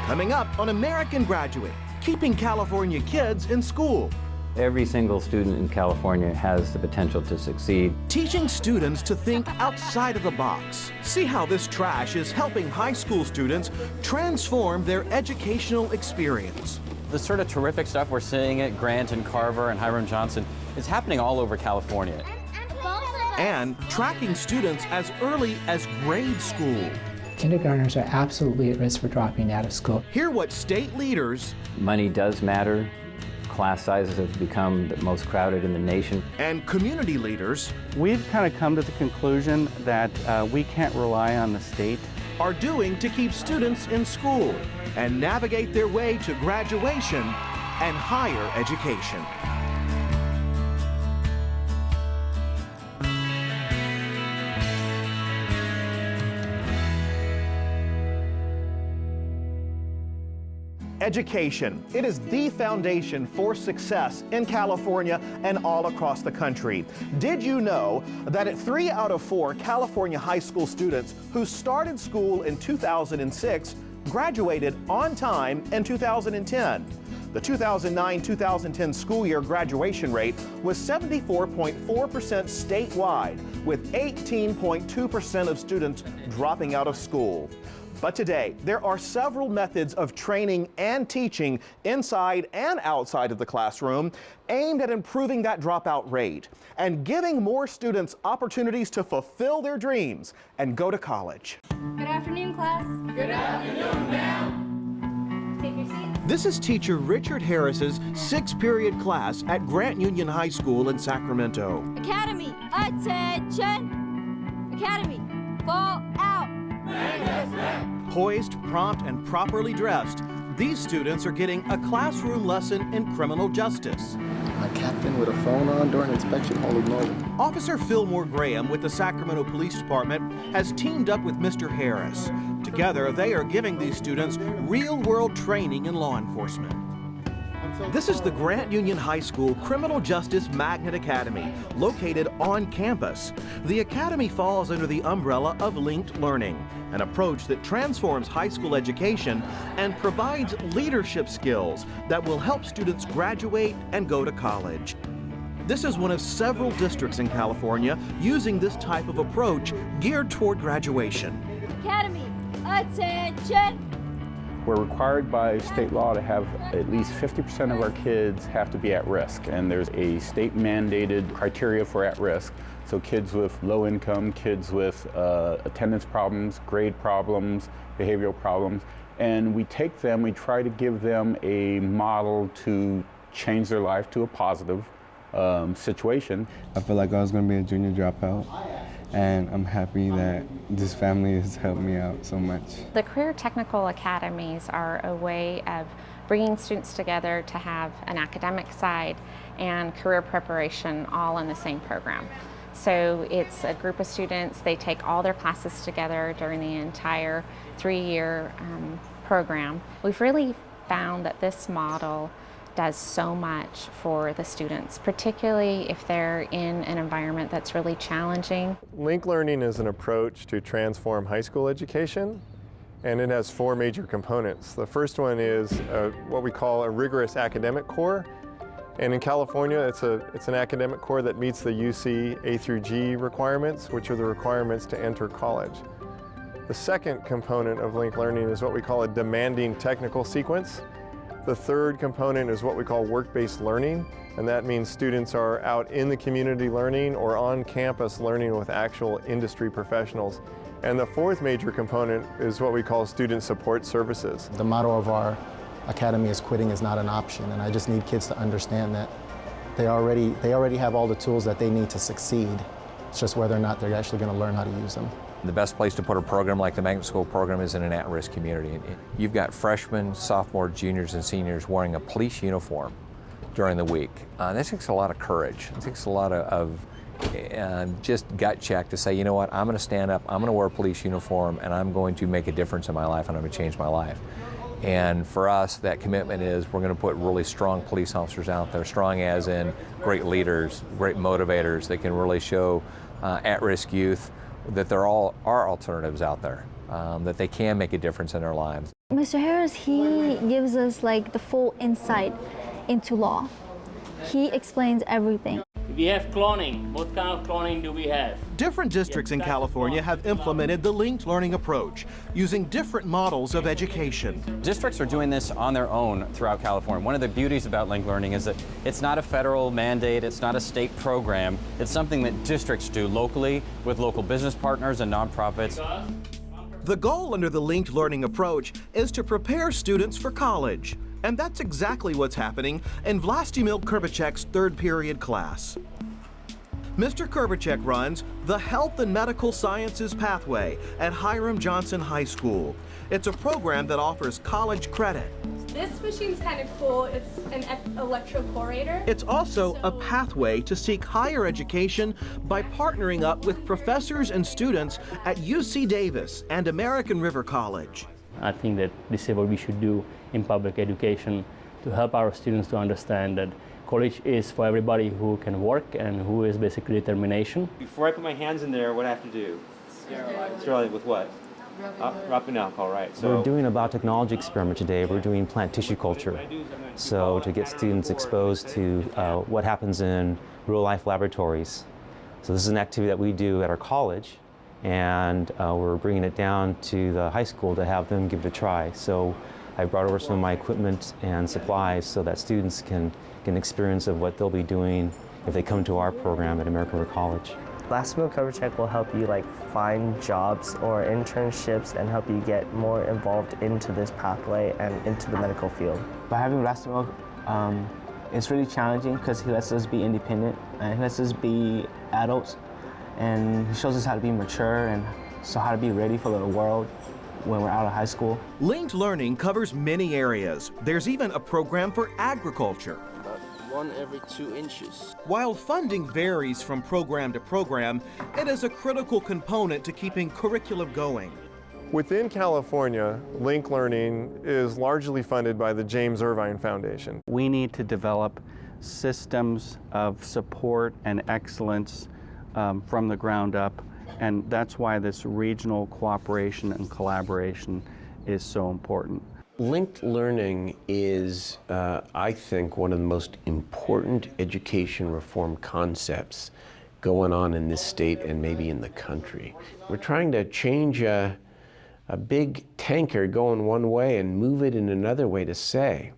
Coming up on American Graduate, keeping California kids in school. Every single student in California has the potential to succeed. Teaching students to think outside of the box. See how this trash is helping high school students transform their educational experience. The sort of terrific stuff we're seeing at Grant and Carver and Hiram Johnson is happening all over California. And tracking students as early as grade school. Kindergartners are absolutely at risk for dropping out of school. Hear what state leaders, Money does matter. Class sizes have become the most crowded in the nation. and community leaders We've kind of come to the conclusion that we can't rely on the state. are doing to keep students in school and navigate their way to graduation and higher education. Education. It is the foundation for success in California and all across the country. Did you know that 3 out of 4 California high school students who started school in 2006 graduated on time in 2010? The 2009-2010 school year graduation rate was 74.4% statewide, with 18.2% of students dropping out of school. But today, there are several methods of training and teaching inside and outside of the classroom aimed at improving that dropout rate and giving more students opportunities to fulfill their dreams and go to college. Good afternoon, class. Good afternoon, ma'am. Take your seats. This is teacher Richard Harris's 6th-period class at Grant Union High School in Sacramento. Academy, attention. Academy, fall out. Poised, prompt, and properly dressed, these students are getting a classroom lesson in criminal justice. My captain with a phone on during inspection will ignore it. Officer Fillmore Graham with the Sacramento Police Department has teamed up with Mr. Harris. Together, they are giving these students real-world training in law enforcement. This is the Grant Union High School Criminal Justice Magnet Academy, located on campus. The academy falls under the umbrella of linked learning, an approach that transforms high school education and provides leadership skills that will help students graduate and go to college. This is one of several districts in California using this type of approach geared toward graduation. Academy, attention. We're required by state law to have at least 50% of our kids have to be at risk, and there's a state mandated criteria for at risk. So kids with low income, kids with attendance problems, grade problems, behavioral problems, and we take them, we try to give them a model to change their life to a positive situation. I feel like I was going to be a junior dropout, and I'm happy that this family has helped me out so much. The Career Technical Academies are a way of bringing students together to have an academic side and career preparation all in the same program. So it's a group of students, they take all their classes together during the entire 3-year program. We've really found that this model does so much for the students, particularly if they're in an environment that's really challenging. Link learning is an approach to transform high school education, and it has 4 major components. The first one is what we call a rigorous academic core, and in California it's an academic core that meets the UC A through G requirements, which are the requirements to enter college. The second component of link learning is what we call a demanding technical sequence. The third component is what we call work-based learning, and that means students are out in the community learning or on campus learning with actual industry professionals. And the fourth major component is what we call student support services. The motto of our academy is quitting is not an option, and I just need kids to understand that they already have all the tools that they need to succeed. It's just whether or not they're actually going to learn how to use them. The best place to put a program like the Magnet School program is in an at-risk community. You've got freshmen, sophomores, juniors, and seniors wearing a police uniform during the week. That takes a lot of courage. It takes a lot of just gut check to say, you know what, I'm going to stand up, I'm going to wear a police uniform, and I'm going to make a difference in my life, and I'm going to change my life. And for us, that commitment is we're going to put really strong police officers out there, strong as in great leaders, great motivators that can really show at-risk youth that there are alternatives out there, that they can make a difference in their lives. Mr. Harris, he gives us like the full insight into law. He explains everything. We have cloning. What kind of cloning do we have? Different districts in California have implemented the linked learning approach, using different models of education. Districts are doing this on their own throughout California. One of the beauties about linked learning is that it's not a federal mandate, it's not a state program. It's something that districts do locally with local business partners and nonprofits. The goal under the linked learning approach is to prepare students for college. And that's exactly what's happening in Vlastimil Kurbacek's third period class. Mr. Kurbacek runs the Health and Medical Sciences pathway at Hiram Johnson High School. It's a program that offers college credit. This machine's kind of cool. It's an electroporator. It's also a pathway to seek higher education by partnering up with professors and students at UC Davis and American River College. I think that this is what we should do in public education to help our students to understand that college is for everybody who can work and who is basically determination. Before I put my hands in there, what I have to do? Sterilize with what? Rubbing alcohol, right. So we're doing a biotechnology experiment today. We're doing plant tissue culture. So to get students exposed to what happens in real-life laboratories. So this is an activity that we do at our college, and we're bringing it down to the high school to have them give it a try. So I brought over some of my equipment and supplies so that students can get an experience of what they'll be doing if they come to our program at American River College. Vlastimil Kurbacek will help you find jobs or internships and help you get more involved into this pathway and into the medical field. By having Vlastimil, it's really challenging because he lets us be independent and he lets us be adults, and he shows us how to be mature and so how to be ready for the world when we're out of high school. Linked learning covers many areas. There's even a program for agriculture. About 1 every 2 inches. While funding varies from program to program, it is a critical component to keeping curriculum going. Within California, linked learning is largely funded by the James Irvine Foundation. We need to develop systems of support and excellence from the ground up, and that's why this regional cooperation and collaboration is so important. Linked learning is, I think, one of the most important education reform concepts going on in this state and maybe in the country. We're trying to change a big tanker going one way and move it in another way to say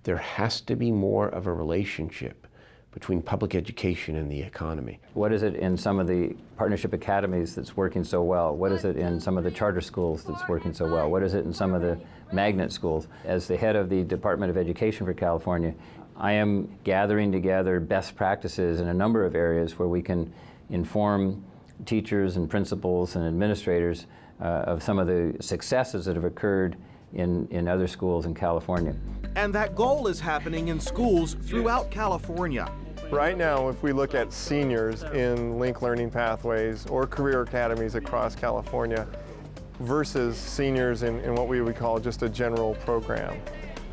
there has to be more of a relationship between public education and the economy. What is it in some of the partnership academies that's working so well? What is it in some of the charter schools that's working so well? What is it in some of the magnet schools? As the head of the Department of Education for California, I am gathering together best practices in a number of areas where we can inform teachers and principals and administrators of some of the successes that have occurred in other schools in California. And that goal is happening in schools throughout California. Right now, if we look at seniors in linked learning pathways or career academies across California versus seniors in what we would call just a general program,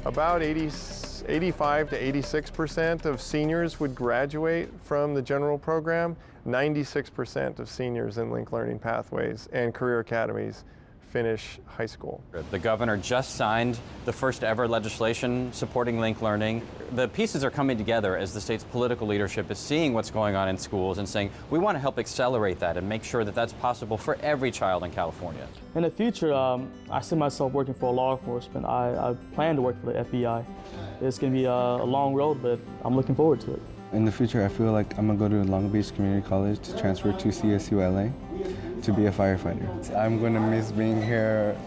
about 85 to 86% of seniors would graduate from the general program. 96% of seniors in linked learning pathways and career academies finish high school. The governor just signed the first ever legislation supporting linked learning. The pieces are coming together as the state's political leadership is seeing what's going on in schools and saying, we want to help accelerate that and make sure that that's possible for every child in California. In the future, I see myself working for law enforcement. I plan to work for the FBI. It's going to be a long road, but I'm looking forward to it. In the future, I feel like I'm going to go to Long Beach Community College to transfer to CSULA to be a firefighter. I'm going to miss being here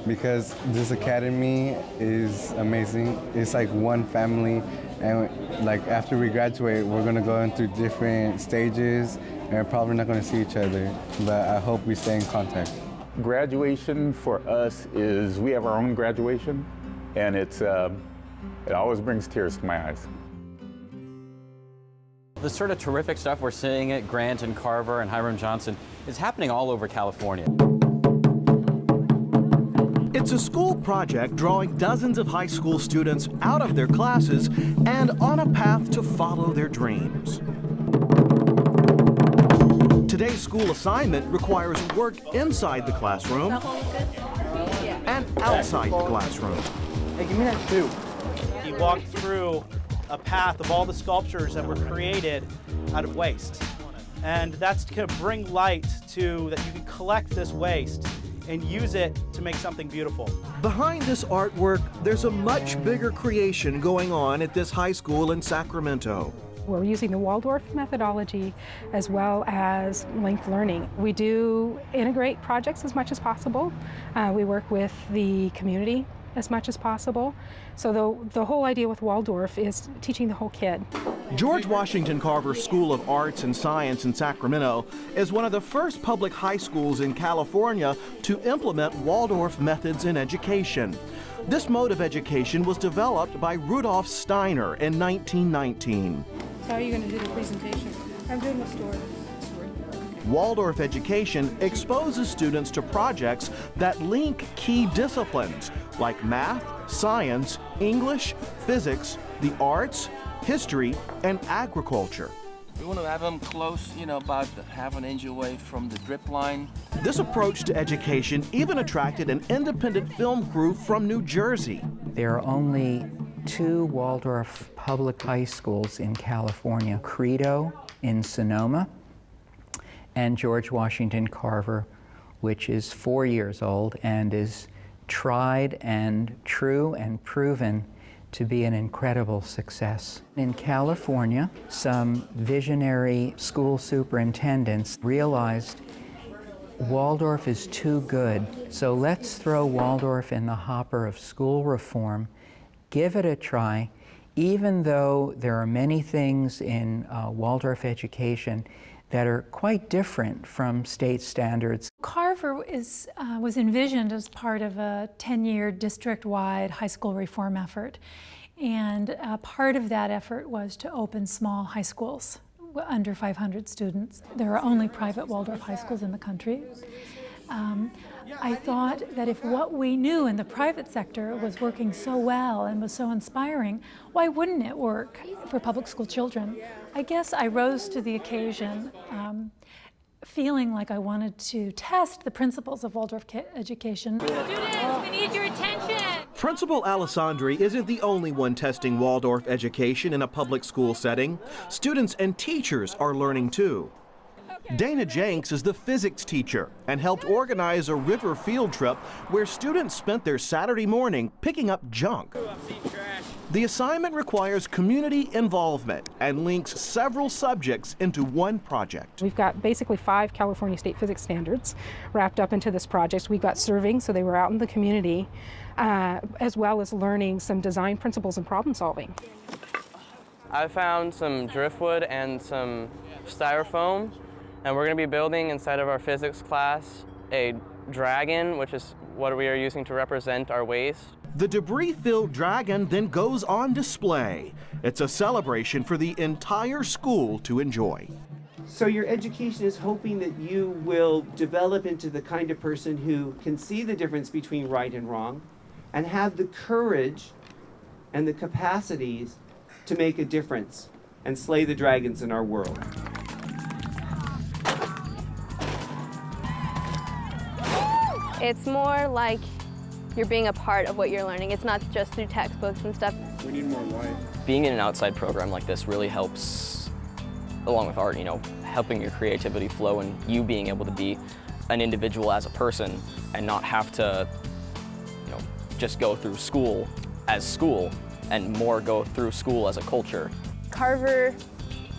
because this academy is amazing. It's like one family, and like after we graduate, we're going to go into different stages and we're probably not going to see each other, but I hope we stay in contact. Graduation for us is, we have our own graduation, and it always brings tears to my eyes. The sort of terrific stuff we're seeing at Grant and Carver and Hiram Johnson is happening all over California. It's a school project drawing dozens of high school students out of their classes and on a path to follow their dreams. Today's school assignment requires work inside the classroom and outside the classroom. Hey, give me that too. He walked through a path of all the sculptures that were created out of waste. And that's to bring light to that you can collect this waste and use it to make something beautiful. Behind this artwork, there's a much bigger creation going on at this high school in Sacramento. We're using the Waldorf methodology as well as linked learning. We do integrate projects as much as possible. We work with the community as much as possible. So the whole idea with Waldorf is teaching the whole kid. George Washington Carver School of Arts and Science in Sacramento is one of the first public high schools in California to implement Waldorf methods in education. This mode of education was developed by Rudolf Steiner in 1919. So how are you going to do the presentation? I'm doing the story. Waldorf education exposes students to projects that link key disciplines like math, science, English, physics, the arts, history, and agriculture. We want to have them close, about half an inch away from the drip line. This approach to education even attracted an independent film crew from New Jersey. There are only 2 Waldorf public high schools in California, Credo in Sonoma and George Washington Carver, which is 4 years old and is tried and true and proven to be an incredible success. In California, some visionary school superintendents realized Waldorf is too good, so let's throw Waldorf in the hopper of school reform, give it a try, even though there are many things in Waldorf education that are quite different from state standards. Carver was envisioned as part of a 10-year district-wide high school reform effort. And part of that effort was to open small high schools, under 500 students. There are only private Waldorf high schools in the country. I thought that if what we knew in the private sector was working so well and was so inspiring, why wouldn't it work for public school children? I guess I rose to the occasion feeling like I wanted to test the principles of Waldorf education. Students, we need your attention! Principal Alessandri isn't the only one testing Waldorf education in a public school setting. Students and teachers are learning too. Dana Jenks is the physics teacher and helped organize a river field trip where students spent their Saturday morning picking up junk. The assignment requires community involvement and links several subjects into one project. We've got basically 5 California state physics standards wrapped up into this project. We got serving, so they were out in the community, as well as learning some design principles and problem solving. I found some driftwood and some styrofoam, and we're going to be building inside of our physics class a dragon, which is what we are using to represent our waste. The debris-filled dragon then goes on display. It's a celebration for the entire school to enjoy. So your education is hoping that you will develop into the kind of person who can see the difference between right and wrong and have the courage and the capacities to make a difference and slay the dragons in our world. It's more like you're being a part of what you're learning. It's not just through textbooks and stuff. We need more light. Being in an outside program like this really helps, along with art, helping your creativity flow and you being able to be an individual as a person and not have to, just go through school as school and more go through school as a culture. Carver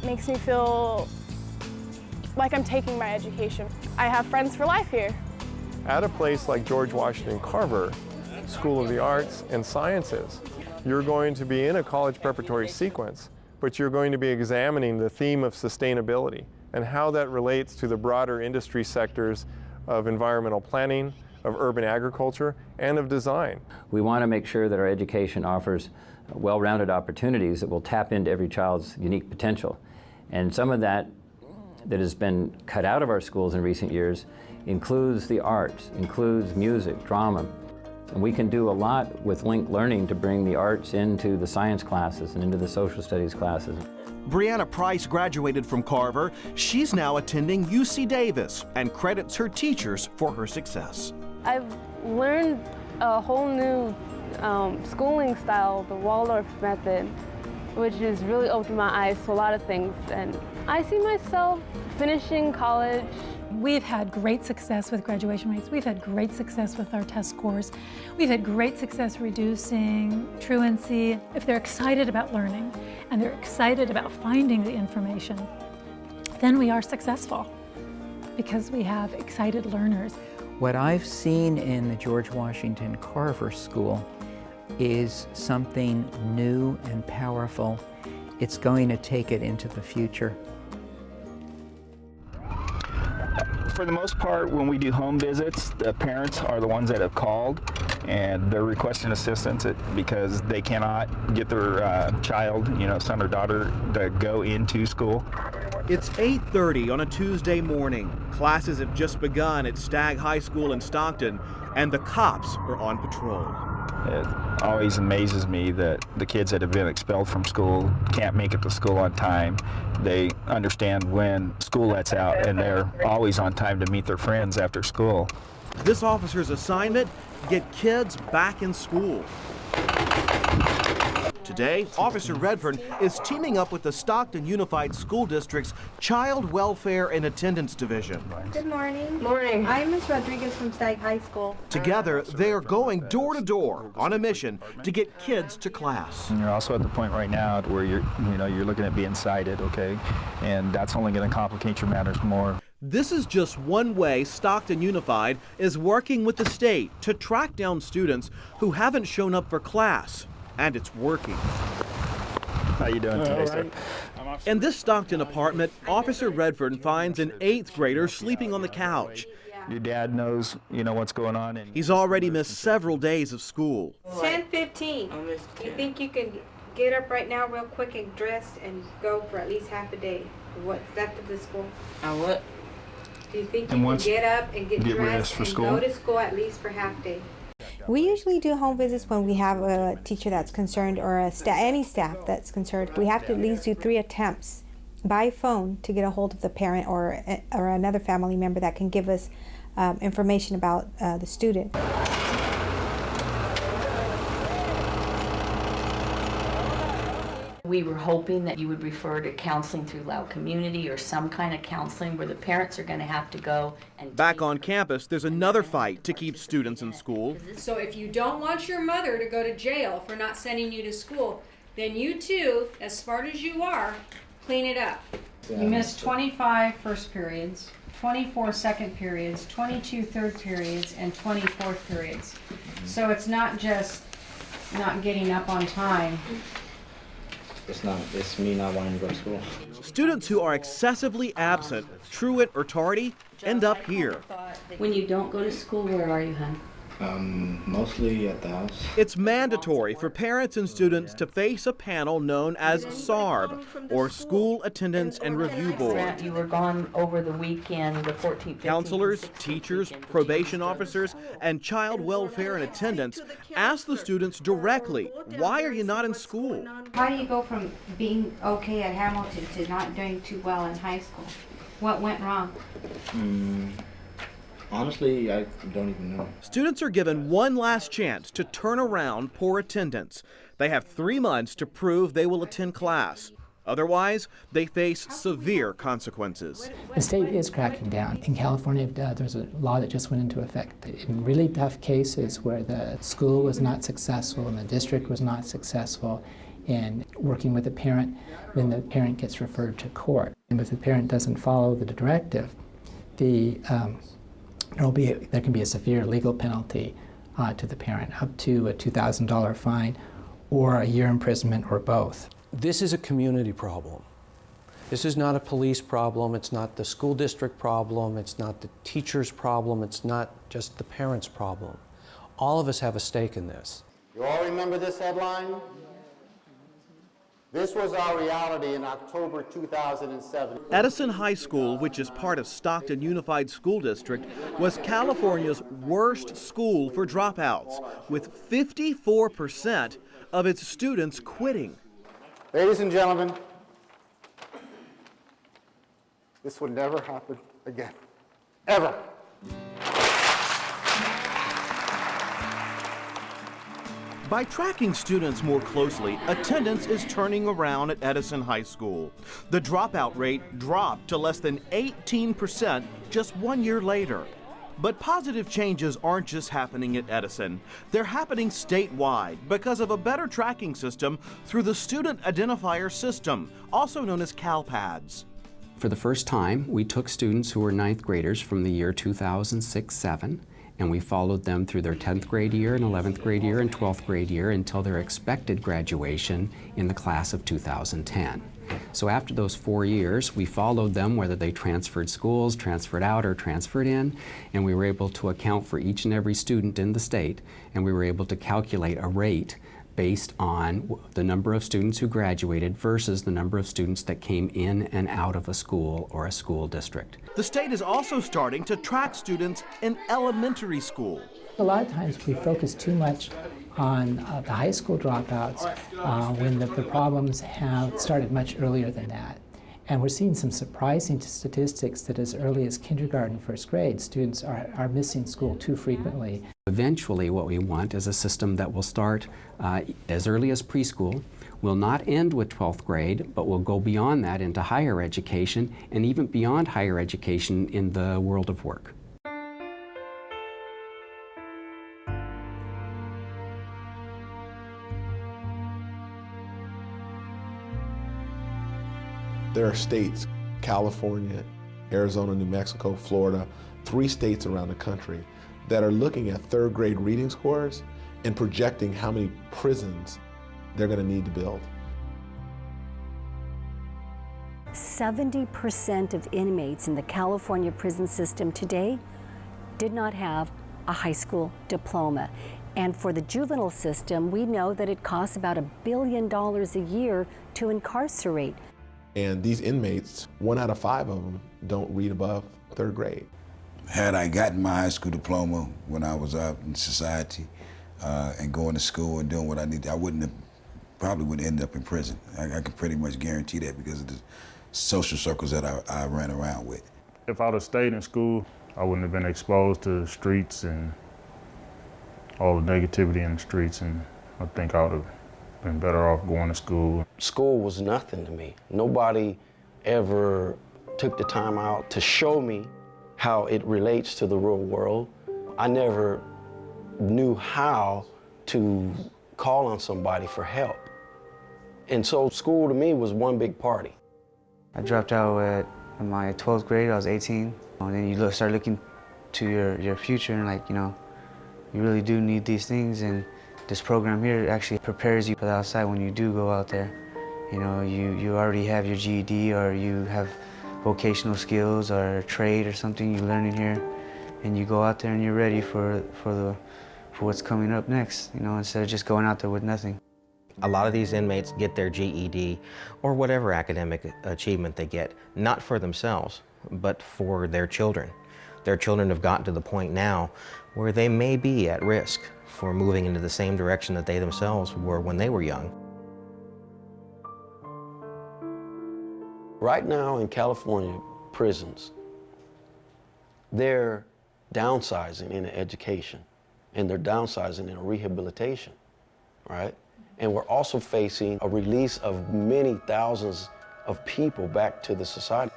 makes me feel like I'm taking my education. I have friends for life here. At a place like George Washington Carver, School of the Arts and Sciences, you're going to be in a college preparatory sequence, but you're going to be examining the theme of sustainability and how that relates to the broader industry sectors of environmental planning, of urban agriculture, and of design. We want to make sure that our education offers well-rounded opportunities that will tap into every child's unique potential. And some of that has been cut out of our schools in recent years includes the arts, includes music, drama. And we can do a lot with linked learning to bring the arts into the science classes and into the social studies classes. Brianna Price graduated from Carver. She's now attending UC Davis and credits her teachers for her success. I've learned a whole new schooling style, the Waldorf method, which has really opened my eyes to a lot of things. And I see myself finishing college. We've had great success with graduation rates. We've had great success with our test scores. We've had great success reducing truancy. If they're excited about learning and they're excited about finding the information, then we are successful because we have excited learners. What I've seen in the George Washington Carver School is something new and powerful. It's going to take it into the future. For the most part, when we do home visits, the parents are the ones that have called and they're requesting assistance because they cannot get their child, son or daughter, to go into school. It's 8:30 on a Tuesday morning. Classes have just begun at Stagg High School in Stockton, and the cops are on patrol. It always amazes me that the kids that have been expelled from school can't make it to school on time. They understand when school lets out, and they're always on time to meet their friends after school. This officer's assignment: get kids back in school. Today, Officer Redfern is teaming up with the Stockton Unified School District's Child Welfare and Attendance Division. Good morning. Morning. I'm Ms. Rodriguez from Stagg High School. Together, they are going door to door on a mission to get kids to class. And you're also at the point right now where you're looking at being cited, okay? And that's only going to complicate your matters more. This is just one way Stockton Unified is working with the state to track down students who haven't shown up for class. And it's working. How you doing today, sir? In this Stockton apartment, Officer Redfern finds an 8th grader sleeping on the couch. Your dad knows, what's going on. And he's already missed several days of school. 10:15. You think you can get up right now real quick and dress and go for at least half a day? What's left of the school? What? Do you think you can get up and get dressed and go to school at least for half day? We usually do home visits when we have a teacher that's concerned or any staff that's concerned. We have to at least do 3 attempts by phone to get a hold of the parent or another family member that can give us information about the student. We were hoping that you would refer to counseling through Loud Community or some kind of counseling where the parents are going to have to go and... Back on campus, there's another fight to keep students in school. So if you don't want your mother to go to jail for not sending you to school, then you too, as smart as you are, clean it up. You missed 25 first periods, 24 second periods, 22 third periods, and 20 fourth periods. So it's not just not getting up on time. It's me not wanting to go to school. Students who are excessively absent, truant, or tardy end up here. When you don't go to school, where are you, hon? Mostly at the house. It's mandatory for parents and students to face a panel known as SARB, or School Attendance and Review Board. You were gone over the weekend, the 14th, 15th. Counselors, teachers, probation officers, and child welfare and attendance ask the students directly, why are you not in school? How do you go from being okay at Hamilton to not doing too well in high school? What went wrong? Honestly, I don't even know. Students are given one last chance to turn around poor attendance. They have 3 months to prove they will attend class. Otherwise, they face severe consequences. The state is cracking down. In California, there's a law that just went into effect. In really tough cases where the school was not successful and the district was not successful in working with the parent, then the parent gets referred to court. And if the parent doesn't follow the directive, there can be a severe legal penalty to the parent, up to a $2,000 fine or a year imprisonment or both. This is a community problem. This is not a police problem, it's not the school district problem, it's not the teacher's problem, it's not just the parent's problem. All of us have a stake in this. You all remember this headline? This was our reality in October 2007. Edison High School, which is part of Stockton Unified School District, was California's worst school for dropouts, with 54% of its students quitting. Ladies and gentlemen, this would never happen again, ever. By tracking students more closely, attendance is turning around at Edison High School. The dropout rate dropped to less than 18% just 1 year later. But positive changes aren't just happening at Edison. They're happening statewide because of a better tracking system through the Student Identifier System, also known as CalPADS. For the first time, we took students who were 9th graders from the year 2006-07, and we followed them through their 10th grade year and 11th grade year and 12th grade year until their expected graduation in the class of 2010. So after those 4 years, we followed them whether they transferred schools, transferred out, or transferred in, and we were able to account for each and every student in the state, and we were able to calculate a rate based on the number of students who graduated versus the number of students that came in and out of a school or a school district. The state is also starting to track students in elementary school. A lot of times we focus too much on the high school dropouts when the problems have started much earlier than that. And we're seeing some surprising statistics that as early as kindergarten, first grade, students are missing school too frequently. Eventually, what we want is a system that will start as early as preschool, will not end with 12th grade, but will go beyond that into higher education and even beyond higher education in the world of work. There are states, California, Arizona, New Mexico, Florida, 3 states around the country that are looking at 3rd grade reading scores and projecting how many prisons they're going to need to build. 70% of inmates in the California prison system today did not have a high school diploma. And for the juvenile system, we know that it costs about $1 billion a year to incarcerate. And these inmates, 1 out of 5 of them don't read above 3rd grade. Had I gotten my high school diploma when I was out in society and going to school and doing what I needed, I probably wouldn't end up in prison. I can pretty much guarantee that because of the social circles that I ran around with. If I would have stayed in school, I wouldn't have been exposed to the streets and all the negativity in the streets, and I think I would have been better off going to school. School was nothing to me. Nobody ever took the time out to show me how it relates to the real world. I never knew how to call on somebody for help. And so school to me was one big party. I dropped out in my 12th grade, I was 18. And then you start looking to your future and you really do need these things, and this program here actually prepares you for the outside when you do go out there. You already have your GED, or you have vocational skills or a trade or something you learn in here, and you go out there and you're ready for what's coming up next, instead of just going out there with nothing. A lot of these inmates get their GED or whatever academic achievement they get, not for themselves, but for their children. Their children have gotten to the point now where they may be at risk for moving into the same direction that they themselves were when they were young. Right now in California prisons, they're downsizing in education, and they're downsizing in rehabilitation, right? And we're also facing a release of many thousands of people back to the society.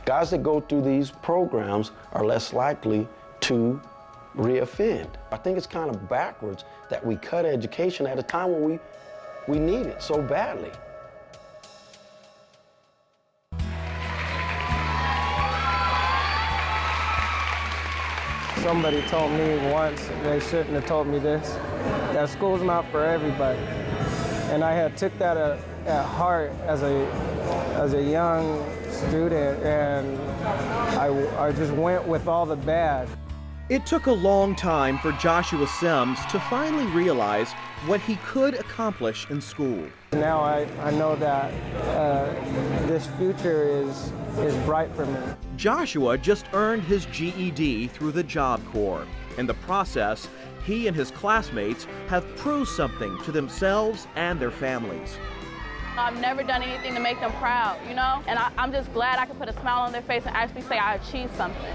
Guys that go through these programs are less likely to reoffend. I think it's kind of backwards that we cut education at a time when we need it so badly. Somebody told me once, they shouldn't have told me this, that school's not for everybody. And I had took that at heart as a young student, and I just went with all the bad. It took a long time for Joshua Sims to finally realize what he could accomplish in school. Now I know that this future is bright for me. Joshua just earned his GED through the Job Corps. In the process, he and his classmates have proved something to themselves and their families. I've never done anything to make them proud, And I'm just glad I could put a smile on their face and actually say I achieved something.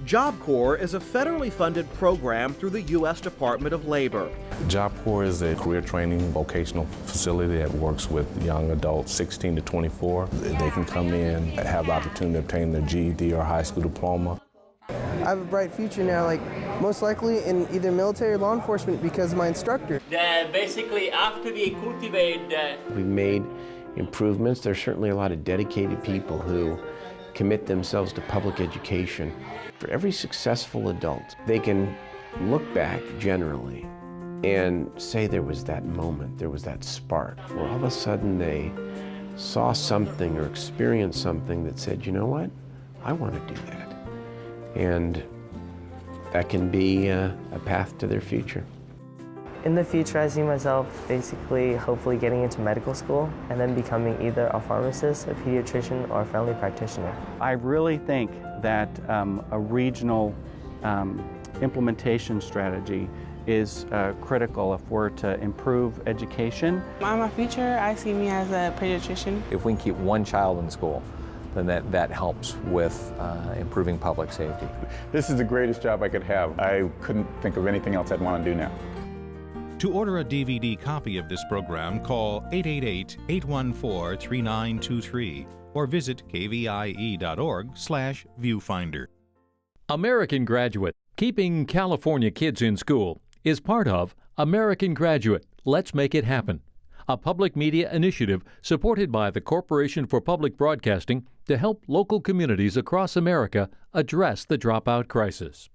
Job Corps is a federally funded program through the U.S. Department of Labor. Job Corps is a career training vocational facility that works with young adults 16 to 24. They can come in, have the opportunity to obtain their GED or high school diploma. I have a bright future now, like most likely in either military or law enforcement because of my instructor. Basically, after we cultivate we've made improvements. There's certainly a lot of dedicated people who commit themselves to public education. For every successful adult, they can look back generally and say there was that moment, there was that spark, where all of a sudden they saw something or experienced something that said, you know what, I want to do that. And that can be a path to their future. In the future, I see myself basically hopefully getting into medical school and then becoming either a pharmacist, a pediatrician, or a family practitioner. I really think that a regional implementation strategy is critical if we're to improve education. In my future, I see me as a pediatrician. If we can keep one child in school, then that helps with improving public safety. This is the greatest job I could have. I couldn't think of anything else I'd want to do now. To order a DVD copy of this program, call 888-814-3923 or visit kvie.org/viewfinder. American Graduate, Keeping California Kids in School, is part of American Graduate, Let's Make It Happen, a public media initiative supported by the Corporation for Public Broadcasting to help local communities across America address the dropout crisis.